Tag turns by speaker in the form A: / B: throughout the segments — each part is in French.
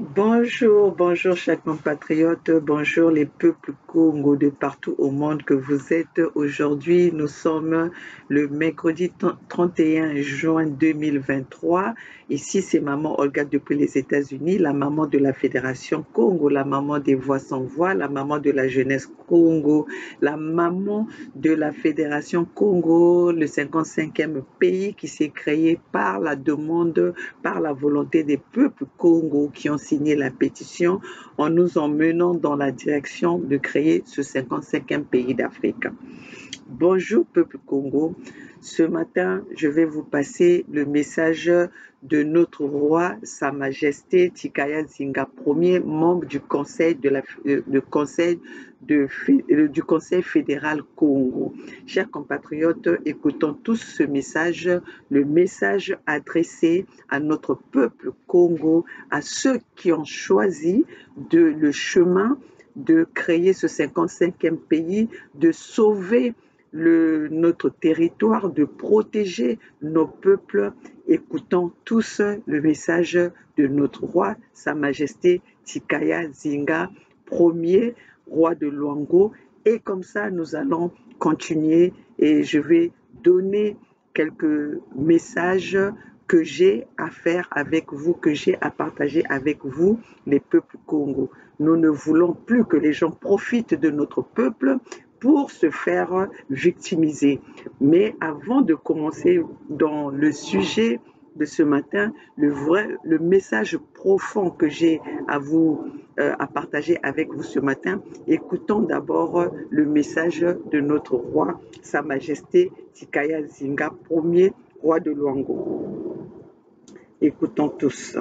A: Bonjour, bonjour chers compatriotes, bonjour les peuples Congo de partout au monde que vous êtes. Aujourd'hui, nous sommes le mercredi 31 juin 2023. Ici, c'est maman Olga depuis les États-Unis, la maman de la Fédération Congo, la maman des voix sans voix, la maman de la jeunesse Congo, la maman de la Fédération Congo, le 55e pays qui s'est créé par la demande, par la volonté des peuples Congo qui ont signé la pétition en nous emmenant dans la direction de créer ce 55e pays d'Afrique. Bonjour peuple Congo. Ce matin, je vais vous passer le message de notre roi, Sa Majesté Tikaya Zinga, premier membre du Conseil, du Conseil fédéral Congo. Chers compatriotes, écoutons tous ce message, le message adressé à notre peuple Congo, à ceux qui ont choisi le chemin de créer ce 55e pays, de sauver notre territoire, de protéger nos peuples. Écoutons tous le message de notre roi, Sa Majesté Tikaya Zinga, premier roi de Luango. Et comme ça, nous allons continuer et je vais donner quelques messages que j'ai à faire avec vous, que j'ai à partager avec vous, les peuples Congo. Nous ne voulons plus que les gens profitent de notre peuple pour se faire victimiser. Mais avant de commencer dans le sujet de ce matin, le message profond que j'ai à partager avec vous ce matin, écoutons d'abord le message de notre roi, Sa Majesté Tikaya Zinga, premier roi de Luango. Écoutons tous.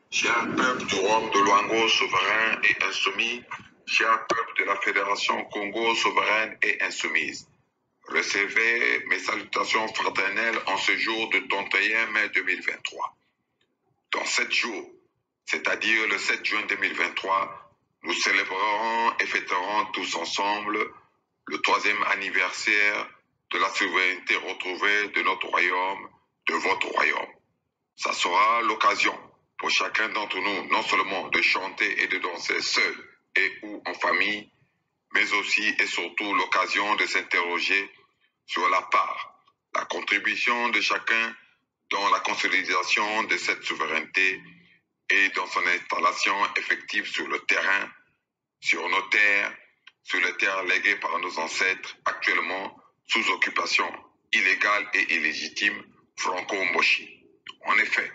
B: Cher peuple du royaume de Luango, souverain et insoumis, cher peuple de la Fédération Congo, souveraine et insoumise, recevez mes salutations fraternelles en ce jour de 31 mai 2023. Dans 7 jours, c'est-à-dire le 7 juin 2023, nous célébrerons et fêterons tous ensemble le 3e anniversaire de la souveraineté retrouvée de notre royaume, de votre royaume. Ça sera l'occasion pour chacun d'entre nous non seulement de chanter et de danser seul et ou en famille, mais aussi et surtout l'occasion de s'interroger sur la part, la contribution de chacun dans la consolidation de cette souveraineté et dans son installation effective sur le terrain, sur nos terres, sur les terres léguées par nos ancêtres actuellement sous occupation illégale et illégitime franco-mochi. En effet,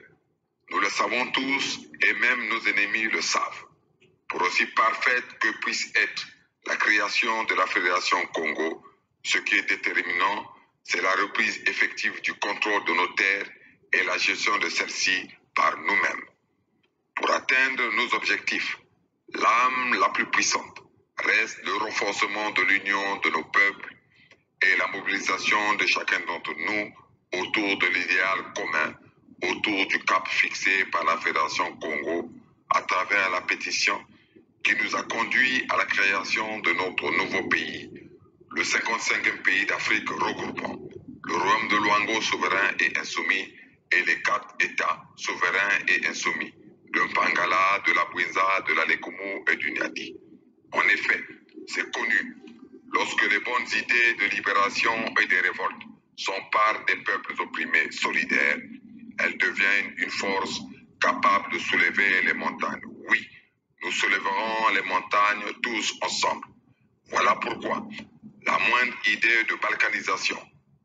B: nous le savons tous et même nos ennemis le savent. Pour aussi parfaite que puisse être la création de la Fédération Congo, ce qui est déterminant, c'est la reprise effective du contrôle de nos terres et la gestion de celles-ci par nous-mêmes. Pour atteindre nos objectifs, l'âme la plus puissante reste le renforcement de l'union de nos peuples et la mobilisation de chacun d'entre nous autour de l'idéal commun, autour du cap fixé par la Fédération Congo à travers la pétition qui nous a conduit à la création de notre nouveau pays, le 55e pays d'Afrique regroupant le royaume de Luango souverain et insoumis et les 4 États souverains et insoumis, de Mpangala, de la Bouinza, de la Lekumu et du Niadi. En effet, c'est connu, lorsque les bonnes idées de libération et de révolte s'emparent des peuples opprimés solidaires, elles deviennent une force capable de soulever les montagnes. Oui, nous soulèverons les montagnes tous ensemble. Voilà pourquoi la moindre idée de balkanisation,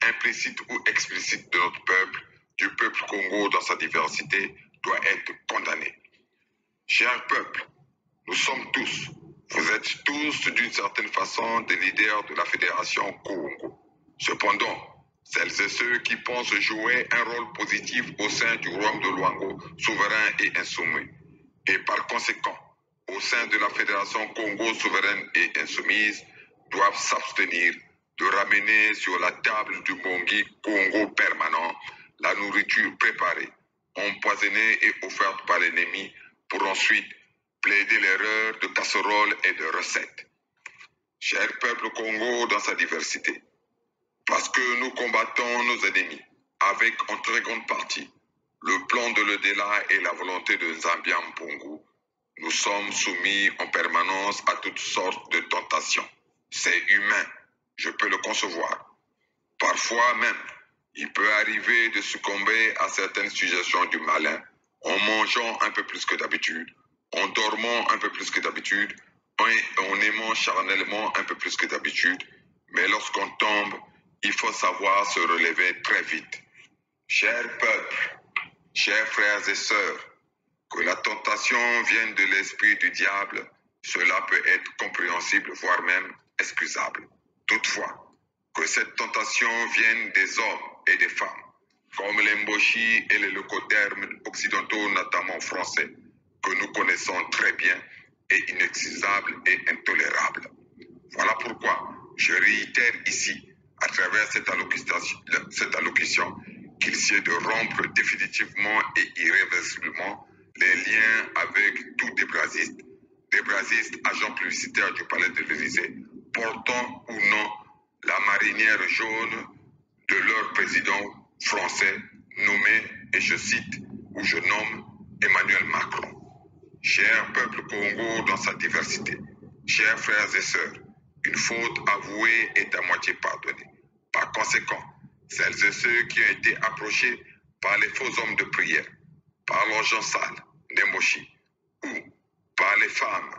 B: implicite ou explicite de notre peuple, du peuple Congo dans sa diversité, doit être condamnée. Cher peuple, nous sommes tous, vous êtes tous d'une certaine façon des leaders de la Fédération Congo. Cependant, celles et ceux qui pensent jouer un rôle positif au sein du royaume de Luango, souverain et insoumis, et par conséquent, au sein de la Fédération Congo souveraine et insoumise, doivent s'abstenir de ramener sur la table du Bongi Congo permanent la nourriture préparée, empoisonnée et offerte par l'ennemi pour ensuite plaider l'erreur de casseroles et de recettes. Cher peuple Congo dans sa diversité, parce que nous combattons nos ennemis avec en très grande partie le plan de l'au-delà et la volonté de Zambia Mpungu, nous sommes soumis en permanence à toutes sortes de tentations. C'est humain, je peux le concevoir. Parfois même, il peut arriver de succomber à certaines suggestions du malin en mangeant un peu plus que d'habitude, en dormant un peu plus que d'habitude, en aimant charnellement un peu plus que d'habitude. Mais lorsqu'on tombe, il faut savoir se relever très vite. Chers peuples, chers frères et sœurs, que la tentation vienne de l'esprit du diable, cela peut être compréhensible, voire même excusable. Toutefois, que cette tentation vienne des hommes et des femmes, comme les Mboshi et les leucodermes occidentaux, notamment français, que nous connaissons très bien, est inexcusable et intolérable. Voilà pourquoi je réitère ici, à travers cette allocution, qu'il sied de rompre définitivement et irréversiblement les liens avec tous des brasistes agents publicitaires du palais de l'Élysée, portant ou non la marinière jaune de leur président français nommé, et je cite, ou je nomme Emmanuel Macron. Cher peuple Congo dans sa diversité, chers frères et sœurs, une faute avouée est à moitié pardonnée. Par conséquent, celles et ceux qui ont été approchés par les faux hommes de prière, par l'argent sale, des mochis, ou par les femmes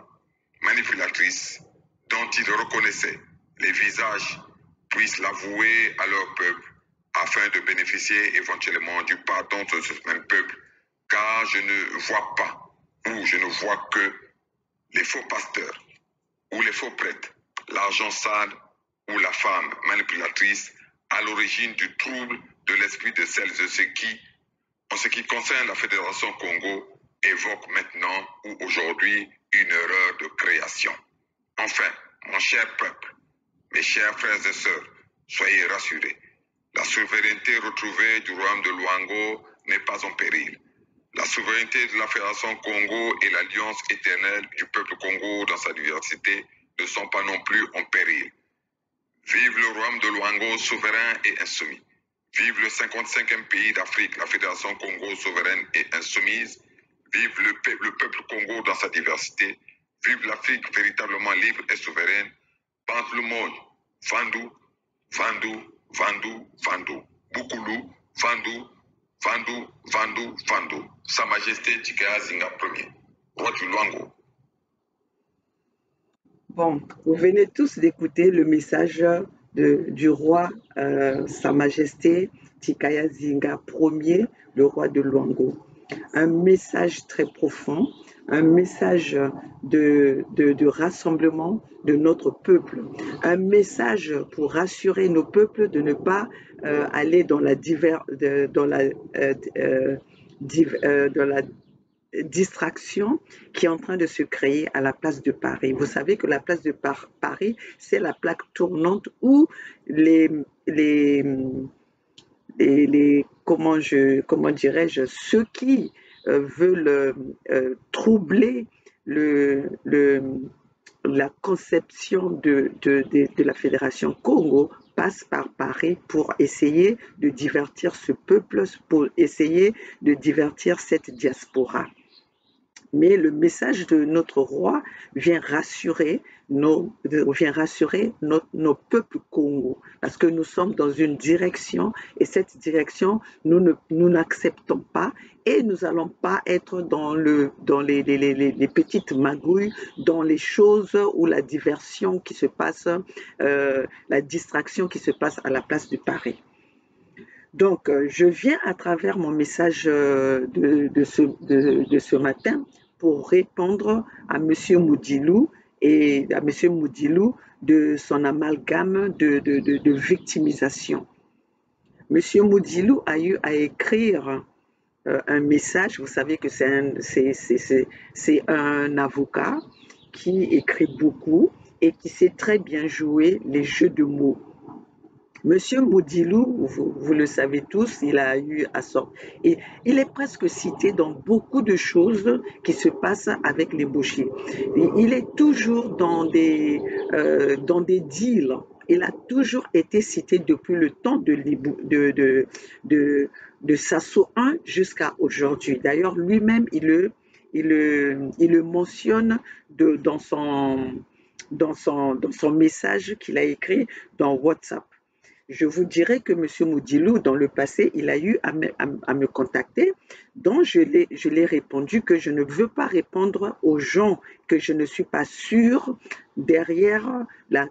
B: manipulatrices dont ils reconnaissaient les visages, puissent l'avouer à leur peuple afin de bénéficier éventuellement du pardon de ce même peuple, car je ne vois pas ou je ne vois que les faux pasteurs ou les faux prêtres, l'argent sale ou la femme manipulatrice à l'origine du trouble de l'esprit de celles et ceux qui, en ce qui concerne la Fédération Congo, évoquent maintenant ou aujourd'hui une erreur de création. Enfin, mon cher peuple, mes chers frères et sœurs, soyez rassurés. La souveraineté retrouvée du royaume de Luango n'est pas en péril. La souveraineté de la Fédération Congo et l'alliance éternelle du peuple Congo dans sa diversité ne sont pas non plus en péril. Vive le royaume de Luango souverain et insoumis. Vive le 55e pays d'Afrique, la Fédération Congo souveraine et insoumise. Vive le peuple Congo dans sa diversité. Vive l'Afrique véritablement libre et souveraine. Pante le monde. Vandu, Vandu, Vandu, Vandu. Boukoulou, Vandu, Vandu, Vandu, Vandu. Sa Majesté Tikaya Zinga Ier, roi du Luango.
A: Bon, vous venez tous d'écouter le message du roi, Sa Majesté Tikaya Zinga Ier, le roi de Luango. Un message très profond, un message de rassemblement de notre peuple, un message pour rassurer nos peuples de ne pas aller dans la distraction qui est en train de se créer à la place de Paris. Vous savez que la place de Paris, c'est la plaque tournante où comment dirais-je, ceux qui veulent troubler la conception de la Fédération Congo passent par Paris pour essayer de divertir ce peuple, pour essayer de divertir cette diaspora. Mais le message de notre roi vient rassurer nos peuples Congo, parce que nous sommes dans une direction, et cette direction, nous n'acceptons pas, et nous n'allons pas être dans les petites magouilles, dans les choses ou la diversion qui se passe, la distraction qui se passe à la place de Paris. Donc, je viens à travers mon message de ce matin pour répondre à M. Moudilou et à M. Moudilou de son amalgame de victimisation. M. Moudilou a eu à écrire un message. Vous savez que c'est un avocat qui écrit beaucoup et qui sait très bien jouer les jeux de mots. Monsieur Moudilou, vous le savez tous, il a eu à sortir. Et il est presque cité dans beaucoup de choses qui se passent avec les Mboshi. Il est toujours dans des deals il a toujours été cité depuis le temps de Sasso I jusqu'à aujourd'hui. D'ailleurs, lui-même, il le mentionne dans son message qu'il a écrit dans WhatsApp. Je vous dirais que M. Moudilou, dans le passé, il a eu à me contacter, dont je l'ai répondu que je ne veux pas répondre aux gens que je ne suis pas sûre derrière la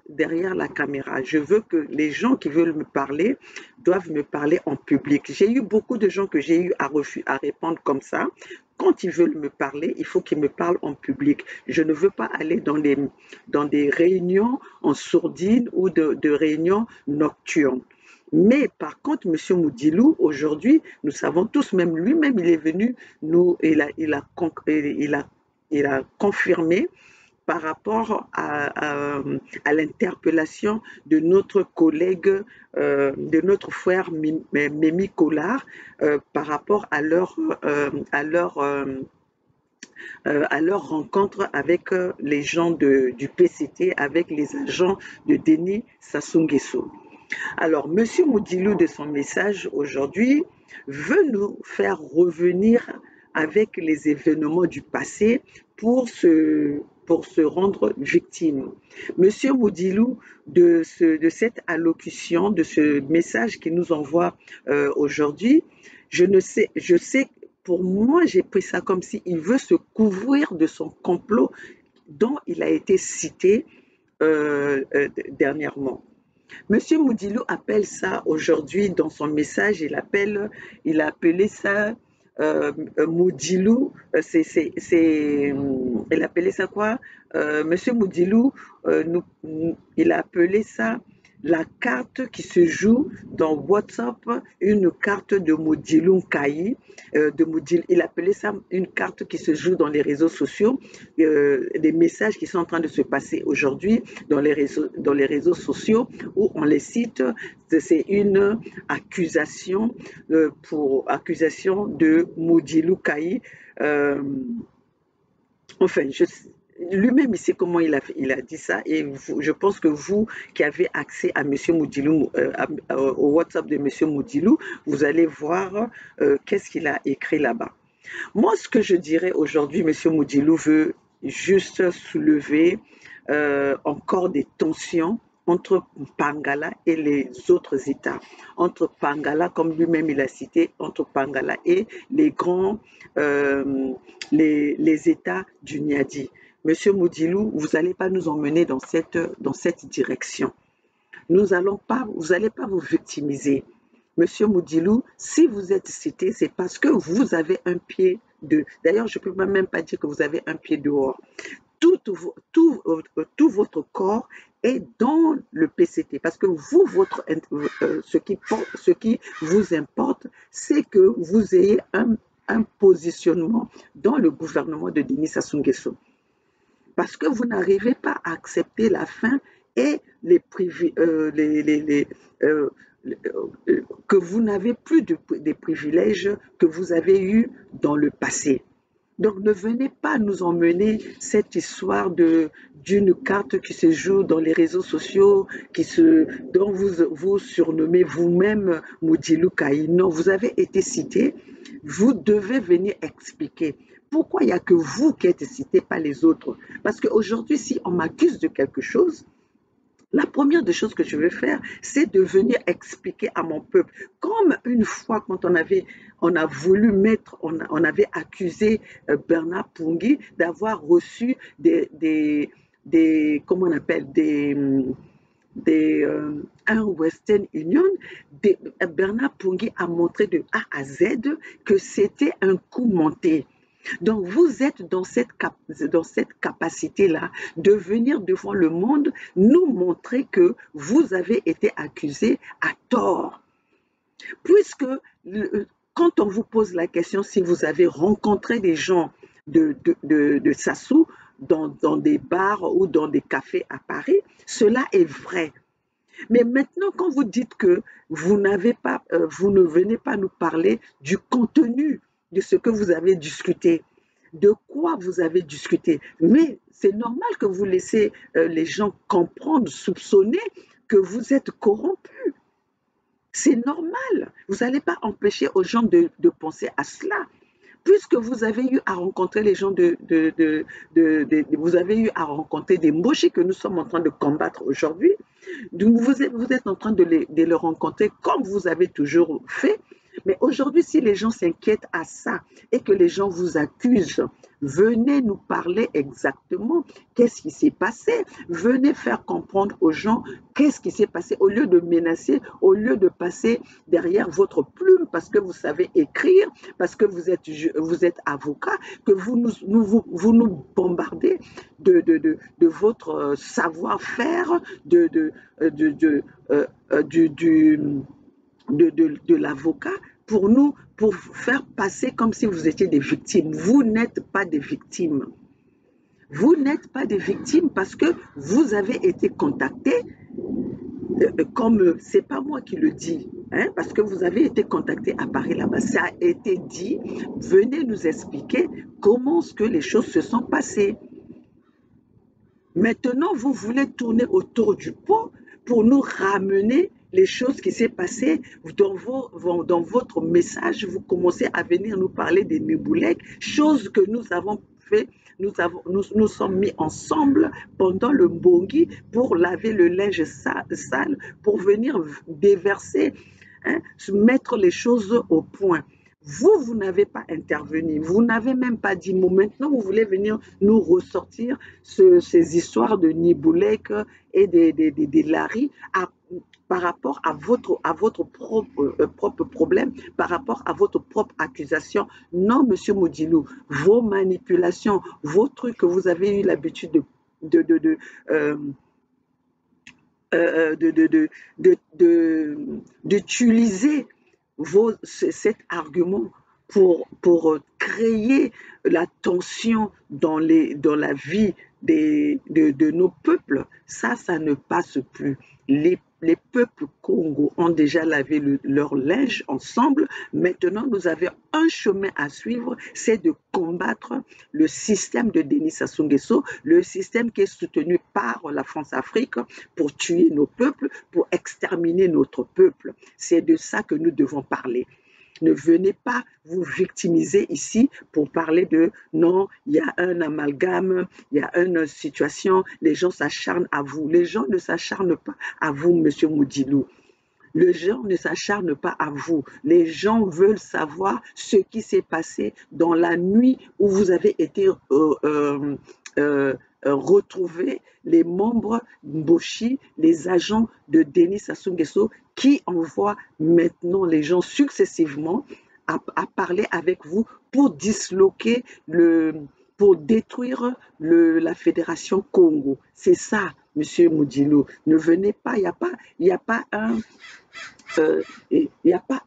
A: caméra. Je veux que les gens qui veulent me parler doivent me parler en public. J'ai eu beaucoup de gens que j'ai eu à répondre comme ça. Quand ils veulent me parler, il faut qu'ils me parlent en public. Je ne veux pas aller dans des réunions en sourdine ou de réunions nocturnes. Mais par contre, M. Moudilou, aujourd'hui, nous savons tous, même lui-même, il est venu, il a confirmé par rapport à l'interpellation de notre collègue, de notre frère Mémi Collard, par rapport à leur rencontre avec les gens du PCT, avec les agents de Denis Sassou Nguesso. Alors, M. Moudilou, de son message aujourd'hui, veut nous faire revenir avec les événements du passé pour se rendre victime. M. Moudilou, de cette allocution, de ce message qu'il nous envoie aujourd'hui, je sais, pour moi, j'ai pris ça comme s'il veut se couvrir de son complot dont il a été cité dernièrement. Monsieur Moudilou appelle ça aujourd'hui dans son message, il a appelé ça Moudilou, il appelait ça quoi? Monsieur Moudilou, il a appelé ça la carte qui se joue dans WhatsApp, une carte de Moudilou Kayi, il appelait ça une carte qui se joue dans les réseaux sociaux, des messages qui sont en train de se passer aujourd'hui dans les réseaux sociaux où on les cite, c'est une accusation accusation de Moudilou Kayi. Enfin, lui-même, il sait comment il a dit ça, et je pense que vous qui avez accès à M. Moudilou, au WhatsApp de M. Moudilou, vous allez voir qu'est-ce qu'il a écrit là-bas. Moi, ce que je dirais aujourd'hui, M. Moudilou veut juste soulever encore des tensions entre Pangala et les autres États. Entre Pangala, comme lui-même il a cité, entre Pangala et les grands, les États du Niadi. Monsieur Moudilou, vous n'allez pas nous emmener dans cette direction. Vous n'allez pas vous victimiser. Monsieur Moudilou, si vous êtes cité, c'est parce que vous avez un pied D'ailleurs, je ne peux même pas dire que vous avez un pied dehors. Tout votre corps est dans le PCT. Parce que vous, ce qui vous importe, c'est que vous ayez un positionnement dans le gouvernement de Denis Sassou Nguesso. Parce que vous n'arrivez pas à accepter la fin et que vous n'avez plus des privilèges que vous avez eus dans le passé. Donc ne venez pas nous emmener cette histoire d'une carte qui se joue dans les réseaux sociaux, dont vous surnommez vous-même Moudilou Kayi. Non, vous avez été cité, vous devez venir expliquer. Pourquoi il n'y a que vous qui êtes cité, pas les autres? Parce qu'aujourd'hui, si on m'accuse de quelque chose, la première des choses que je vais faire, c'est de venir expliquer à mon peuple. Comme une fois, quand on avait accusé Bernard Pungui d'avoir reçu comment on appelle, un Western Union, Bernard Pungui a montré de A à Z que c'était un coup monté. Donc, vous êtes dans cette capacité-là de venir devant le monde nous montrer que vous avez été accusé à tort. Puisque quand on vous pose la question si vous avez rencontré des gens de Sassou dans des bars ou dans des cafés à Paris, cela est vrai. Mais maintenant, quand vous dites que vous ne venez pas nous parler du contenu de ce que vous avez discuté, de quoi vous avez discuté, mais c'est normal que vous laissez les gens comprendre, soupçonner que vous êtes corrompu. C'est normal. Vous n'allez pas empêcher aux gens de penser à cela. Puisque vous avez eu à rencontrer les gens vous avez eu à rencontrer des mochis que nous sommes en train de combattre aujourd'hui, donc vous êtes en train de les rencontrer comme vous avez toujours fait. Mais aujourd'hui, si les gens s'inquiètent à ça et que les gens vous accusent, venez nous parler exactement qu'est-ce qui s'est passé. Venez faire comprendre aux gens qu'est-ce qui s'est passé au lieu de menacer, au lieu de passer derrière votre plume parce que vous savez écrire, parce que vous êtes avocat, que vous nous bombardez de votre savoir-faire, de l'avocat pour faire passer comme si vous étiez des victimes. Vous n'êtes pas des victimes. Vous n'êtes pas des victimes parce que vous avez été contactés, comme c'est pas moi qui le dis, hein, parce que vous avez été contacté à Paris là-bas, ça a été dit, venez nous expliquer comment est-ce que les choses se sont passées. Maintenant, vous voulez tourner autour du pot pour nous ramener les choses qui s'est passées dans votre message. Vous commencez à venir nous parler des Néboulèques, choses que nous avons fait. Nous sommes mis ensemble pendant le Mbongi pour laver le linge sale, pour venir déverser, hein, mettre les choses au point. Vous n'avez pas intervenu, vous n'avez même pas dit mot. Maintenant, vous voulez venir nous ressortir ces histoires de Niboulek et des Larry par rapport à votre propre problème, par rapport à votre propre accusation. Non, Monsieur Modilou, vos manipulations, vos trucs que vous avez eu l'habitude d'utiliser cet argument pour créer la tension dans la vie de nos peuples, ça ne passe plus. Les peuples Congo ont déjà lavé leur linge ensemble. Maintenant, nous avons un chemin à suivre, c'est de combattre le système de Denis Sassou Nguesso, le système qui est soutenu par la France-Afrique pour tuer nos peuples, pour exterminer notre peuple. C'est de ça que nous devons parler. Ne venez pas vous victimiser ici pour parler de non, il y a un amalgame, il y a une situation, les gens s'acharnent à vous. Les gens ne s'acharnent pas à vous, Monsieur Moudilou. Les gens ne s'acharnent pas à vous. Les gens veulent savoir ce qui s'est passé dans la nuit où vous avez été retrouver les membres Mboshi, les agents de Denis Sassou Nguesso qui envoient maintenant les gens successivement à parler avec vous pour disloquer pour détruire la Fédération Congo. C'est ça, Monsieur Moudilou. Ne venez pas, il n'y a pas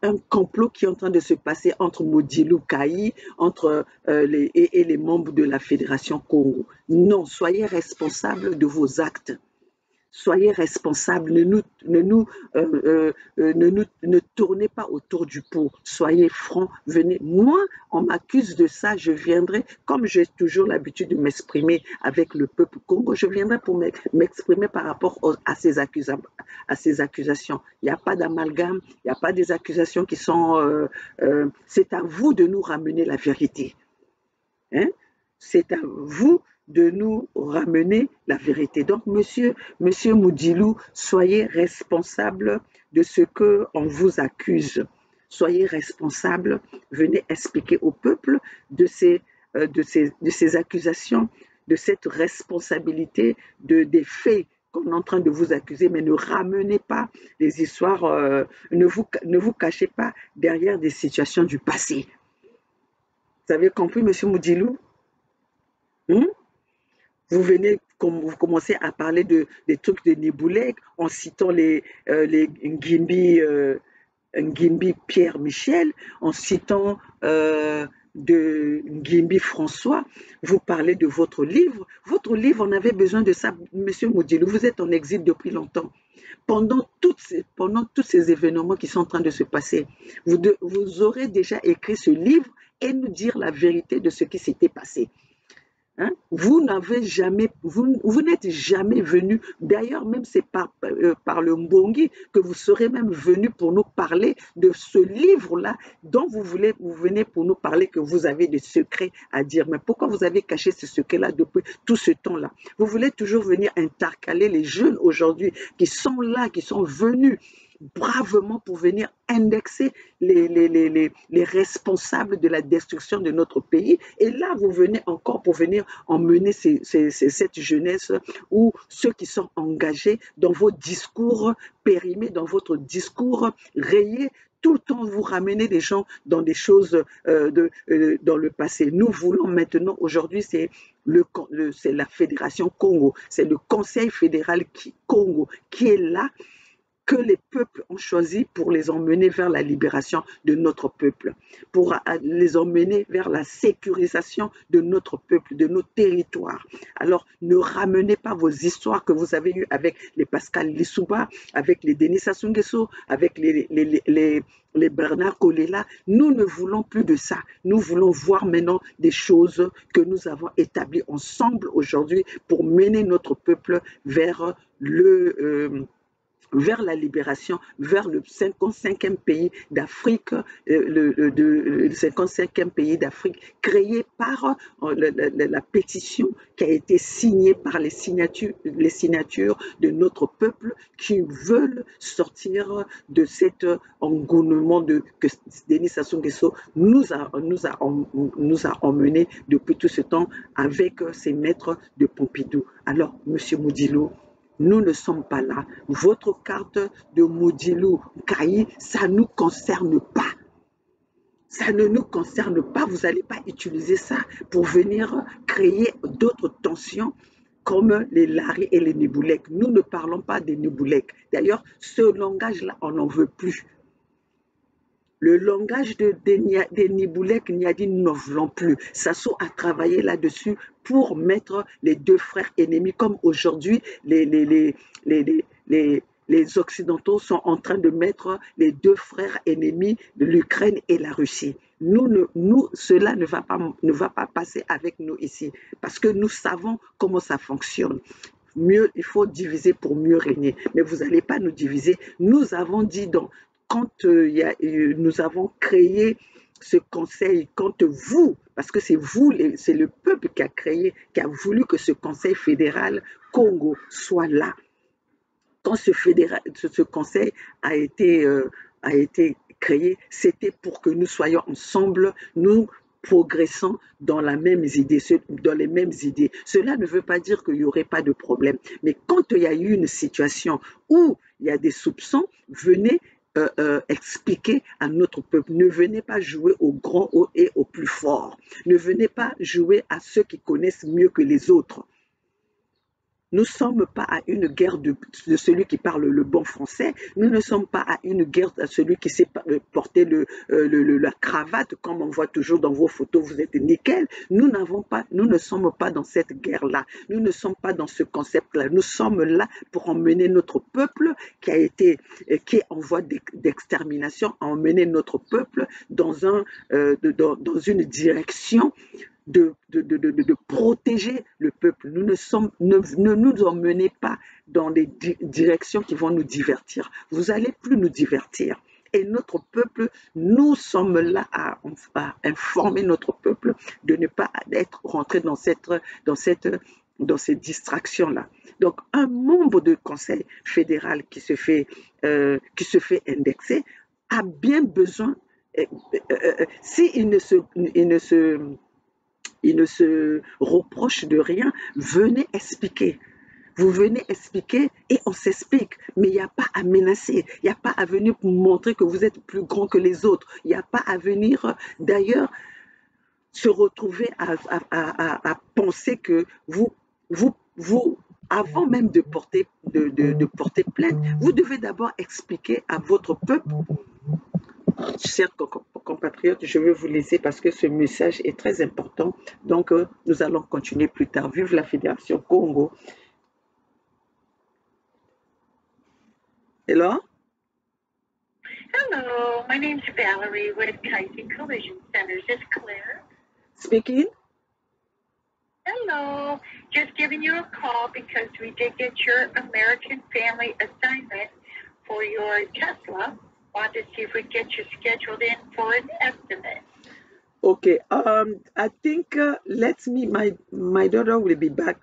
A: un complot qui est en train de se passer entre Modilou Kaï, entre les membres de la Fédération Congo. Non, soyez responsables de vos actes. Soyez responsables, ne tournez pas autour du pot. Soyez francs, venez. Moi, on m'accuse de ça, je viendrai, comme j'ai toujours l'habitude de m'exprimer avec le peuple Congo, je viendrai pour m'exprimer par rapport à ces accusations. Il n'y a pas d'amalgame, il n'y a pas des accusations qui sont... c'est à vous de nous ramener la vérité. Hein? C'est à vous de nous ramener la vérité. Donc, monsieur Moudilou, soyez responsable de ce qu'on vous accuse. Soyez responsable, venez expliquer au peuple de ces accusations, de cette responsabilité des faits qu'on est en train de vous accuser, mais ne ramenez pas les histoires, ne vous cachez pas derrière des situations du passé. Vous avez compris, monsieur Moudilou? Vous commencez à parler des trucs de Niboulek en citant les Ngimbi Pierre Michel, en citant de Ngimbi François. Vous parlez de votre livre. Votre livre, on avait besoin de ça, Monsieur Moudilou. Vous êtes en exil depuis longtemps. Pendant tous ces événements qui sont en train de se passer, vous aurez déjà écrit ce livre et nous dire la vérité de ce qui s'était passé. Hein? Vous n'avez jamais, vous n'êtes jamais venu. D'ailleurs, même c'est par le Mbongi que vous serez même venu pour nous parler de ce livre-là dont vous venez pour nous parler que vous avez des secrets à dire. Mais pourquoi vous avez caché ce secret-là depuis tout ce temps-là? Vous voulez toujours venir intercaler les jeunes aujourd'hui qui sont là, qui sont venus bravement pour venir indexer les responsables de la destruction de notre pays. Et là, vous venez encore pour venir emmener cette jeunesse ou ceux qui sont engagés dans vos discours périmés, dans votre discours rayé, tout le temps vous ramenez des gens dans des choses dans le passé. Nous voulons maintenant, aujourd'hui, c'est la Fédération Congo, c'est le Conseil fédéral Congo qui est là, que les peuples ont choisi pour les emmener vers la libération de notre peuple, pour les emmener vers la sécurisation de notre peuple, de nos territoires. Alors, ne ramenez pas vos histoires que vous avez eues avec les Pascal Lissouba, avec les Denis Sassou Nguesso, avec les Bernard Kolela. Nous ne voulons plus de ça. Nous voulons voir maintenant des choses que nous avons établies ensemble aujourd'hui pour mener notre peuple vers vers la libération, vers le 55e pays d'Afrique, le 55e pays d'Afrique créé par la pétition qui a été signée par les signatures de notre peuple qui veulent sortir de cet engouement que Denis Sassou Nguesso nous a emmené depuis tout ce temps avec ses maîtres de Pompidou. Alors, Monsieur Moudilou, nous ne sommes pas là. Votre carte de Modilou Kayi, ça ne nous concerne pas. Ça ne nous concerne pas. Vous n'allez pas utiliser ça pour venir créer d'autres tensions comme les Lari et les Niboulek. Nous ne parlons pas des Niboulek. D'ailleurs, ce langage-là, on n'en veut plus. Le langage des Niboulek, Niadi, nous n'en voulons plus. Sassou a travaillé là-dessus pour mettre les deux frères ennemis, comme aujourd'hui les Occidentaux sont en train de mettre les deux frères ennemis, l'Ukraine et la Russie. Cela ne va pas passer avec nous ici, parce que nous savons comment ça fonctionne. Mieux, il faut diviser pour mieux régner. Mais vous n'allez pas nous diviser. Nous avons dit quand nous avons créé ce conseil, quand vous, parce que c'est vous, c'est le peuple qui a créé, qui a voulu que ce conseil fédéral Congo soit là. Quand ce conseil a été créé, c'était pour que nous soyons ensemble, nous progressant dans les mêmes idées. Cela ne veut pas dire qu'il n'y aurait pas de problème. Mais quand il y a eu une situation où il y a des soupçons, venez expliquer à notre peuple. Ne venez pas jouer au grand et au plus fort. Ne venez pas jouer à ceux qui connaissent mieux que les autres. Nous ne sommes pas à une guerre de celui qui parle le bon français. Nous ne sommes pas à une guerre de celui qui sait porter la cravate, comme on voit toujours dans vos photos, vous êtes nickel. Nous ne sommes pas dans cette guerre-là. Nous ne sommes pas dans ce concept-là. Nous sommes là pour emmener notre peuple qui est en voie d'extermination, à emmener notre peuple dans une direction de protéger le peuple. Ne nous emmenez pas dans des directions qui vont nous divertir. Vous n'allez plus nous divertir. Et notre peuple, nous sommes là à informer notre peuple de ne pas être rentré dans ces distractions-là. Donc, un membre du Conseil fédéral qui se fait indexer a bien besoin, s'il ne se reproche de rien, venez expliquer. Vous venez expliquer et on s'explique. Mais il n'y a pas à menacer. Il n'y a pas à venir pour montrer que vous êtes plus grand que les autres. Il n'y a pas à venir, d'ailleurs, se retrouver à penser que vous, avant même de porter plainte, vous devez d'abord expliquer à votre peuple. Chers compatriotes, je vais vous laisser parce que ce message est très important. Donc, nous allons continuer plus tard. Vive la Fédération Congo. Hello?
C: Hello, my name's Valerie with Kaizen Collision Centers. Is Claire?
A: Speaking?
C: Hello. Just giving you a call because we did get your American Family assignment for your Tesla. Wanted to see if we could get you scheduled in for an estimate.
A: Okay. I think my daughter will be back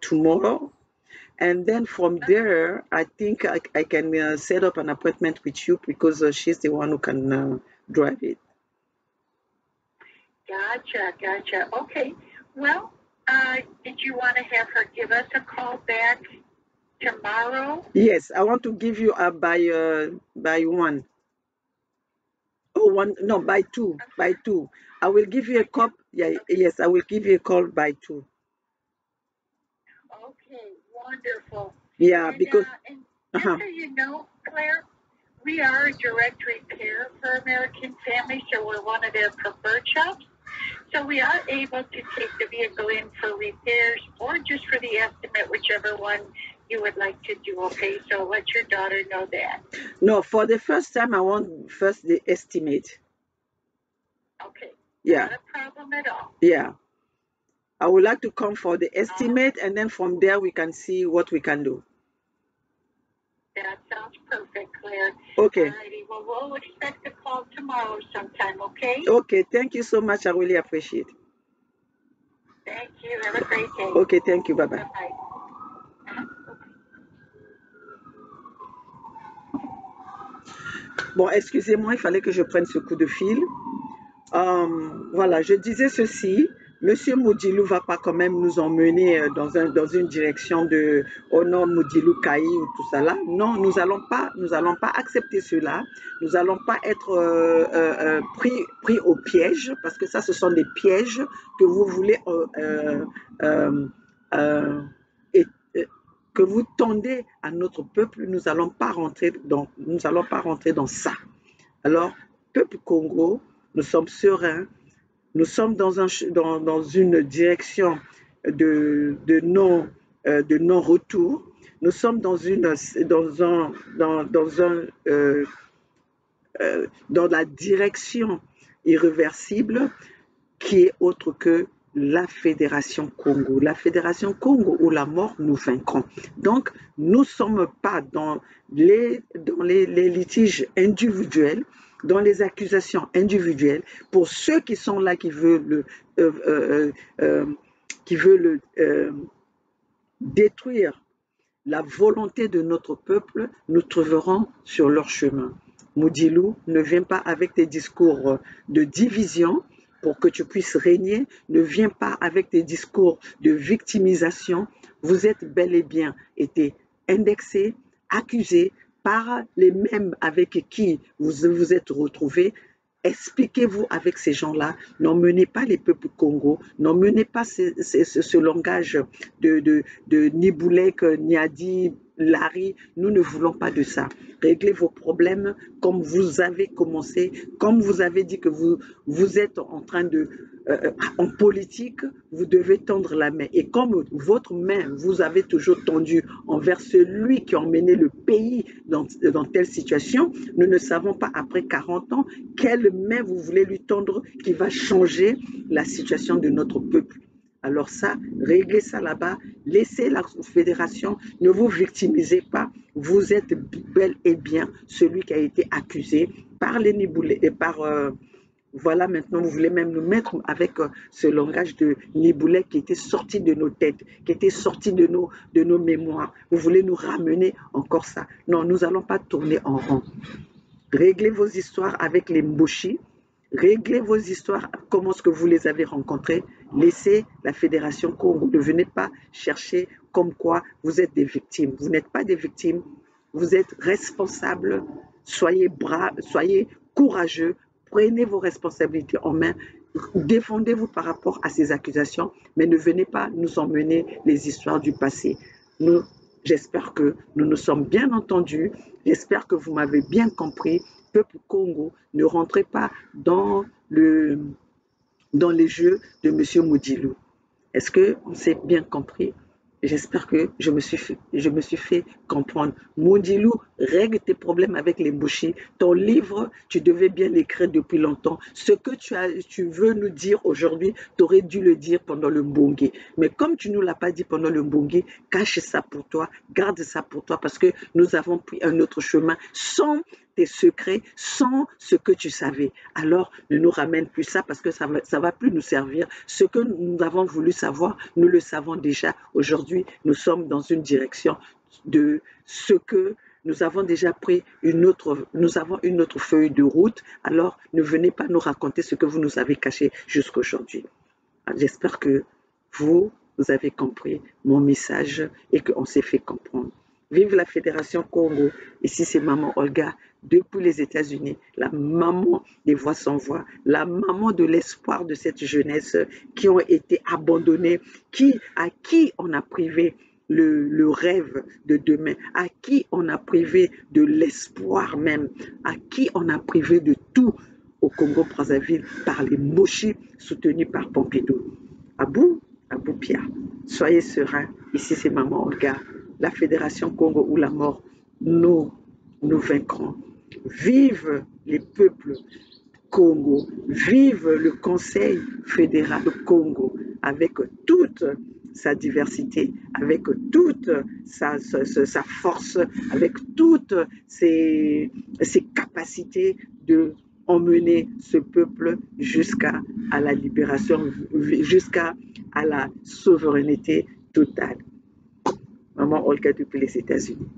A: tomorrow, and then from there, I think I can set up an appointment with you because she's the one who can drive it.
C: Gotcha. Okay. Well, did you want to have her give us a call back tomorrow?
A: Yes, I want to give you a by one. Oh, one, no, by two. By two. I will give you a call. Yeah, yes, I will give you a call by two.
C: Okay, wonderful.
A: Yeah, because
C: And just
A: uh-huh.
C: so you know, Claire, we are a direct repair for American Family, so we're one of their preferred shops. So we are able to take the vehicle in for repairs or just for the estimate, whichever one you would like to do, okay? So let your daughter know that.
A: No, for the first time, I want first the estimate.
C: Okay,
A: Yeah,
C: not a problem at all.
A: yeah. I would like to come for the
C: All right,
A: estimate, and then from there we can see what we can do.
C: that sounds perfect, Claire.
A: Okay,
C: Alrighty, well, we'll expect a call tomorrow sometime, okay?
A: okay. Thank you so much. I really appreciate it.
C: Thank you. Have a great day.
A: Okay, thank you. Bye bye.
C: Bye-bye.
A: Bon, excusez-moi, il fallait que je prenne ce coup de fil. Voilà, je disais ceci. Monsieur Moudilou va pas quand même nous emmener dans une direction de au nord Moudilou Kaï ou tout ça là. Non, nous allons pas accepter cela. Nous allons pas être pris au piège parce que ça, ce sont des pièges que vous voulez euh, euh, et, que vous tendez à notre peuple. Nous allons pas rentrer dans ça. Alors, peuple Congo, nous sommes sereins, nous sommes dans une direction de non-retour. Nous sommes dans la direction irréversible qui est autre que la Fédération Congo. La Fédération Congo où la mort nous vaincrons. Donc, nous ne sommes pas dans les litiges individuels, dans les accusations individuelles. Pour ceux qui sont là, qui veulent détruire la volonté de notre peuple, nous trouverons sur leur chemin. Moudilou, ne viens pas avec tes discours de division pour que tu puisses régner. Ne viens pas avec tes discours de victimisation. Vous êtes bel et bien été indexés, accusés par les mêmes avec qui vous vous êtes retrouvés. Expliquez-vous avec ces gens-là. N'emmenez pas les peuples Congo. N'emmenez pas ce langage de Niboulek, Niadi, Larry. Nous ne voulons pas de ça. Réglez vos problèmes comme vous avez commencé, comme vous avez dit que vous êtes en train de... en politique, vous devez tendre la main. Et comme votre main, vous avez toujours tendu envers celui qui a emmené le pays dans telle situation, nous ne savons pas après 40 ans quelle main vous voulez lui tendre qui va changer la situation de notre peuple. Alors ça, réglez ça là-bas, laissez la fédération, ne vous victimisez pas, vous êtes bel et bien celui qui a été accusé par les Niboulés et par... voilà, maintenant, vous voulez même nous mettre avec ce langage de Niboulé qui était sorti de nos têtes, qui était sorti de nos mémoires. Vous voulez nous ramener encore ça. Non, nous n'allons pas tourner en rond. Réglez vos histoires avec les Mboshi. Réglez vos histoires, comment est-ce que vous les avez rencontrés. Laissez la Fédération Congo. Ne venez pas chercher comme quoi vous êtes des victimes. Vous n'êtes pas des victimes. Vous êtes responsables. Soyez braves, soyez courageux. Prenez vos responsabilités en main. Défendez-vous par rapport à ces accusations, mais ne venez pas nous emmener les histoires du passé. J'espère que nous nous sommes bien entendus. J'espère que vous m'avez bien compris. Peuple Congo, ne rentrez pas dans les jeux de M. Moudilou. Est-ce qu'on s'est bien compris? J'espère que je me suis fait comprendre. Mondilou, règle tes problèmes avec les bouchis. Ton livre, tu devais bien l'écrire depuis longtemps. Ce que tu veux nous dire aujourd'hui, tu aurais dû le dire pendant le mbongue. Mais comme tu ne nous l'as pas dit pendant le mbongue, cache ça pour toi, garde ça pour toi parce que nous avons pris un autre chemin sans tes secrets, sans ce que tu savais. Alors, ne nous ramène plus ça parce que ça va plus nous servir. Ce que nous avons voulu savoir, nous le savons déjà. Aujourd'hui, nous sommes dans une direction de ce que nous avons déjà pris nous avons une autre feuille de route. Alors, ne venez pas nous raconter ce que vous nous avez caché jusqu'aujourd'hui. J'espère que vous avez compris mon message et qu'on s'est fait comprendre. Vive la Fédération Congo. Ici, c'est Maman Olga depuis les États-Unis, la maman des voix sans voix, la maman de l'espoir de cette jeunesse qui ont été abandonnés, à qui on a privé le rêve de demain, à qui on a privé de l'espoir même, à qui on a privé de tout au Congo-Brazzaville par les mochis soutenus par Pompidou. Abou Pia, soyez sereins. Ici, c'est Maman Olga, la Fédération Congo ou la mort. Nous vaincrons. Vive les peuples Congo, vive le Conseil fédéral Congo avec toute sa diversité, avec toute sa force, avec toutes ses capacités de emmener ce peuple jusqu'à la libération, jusqu'à la souveraineté totale. Maman Olga depuis les États-Unis.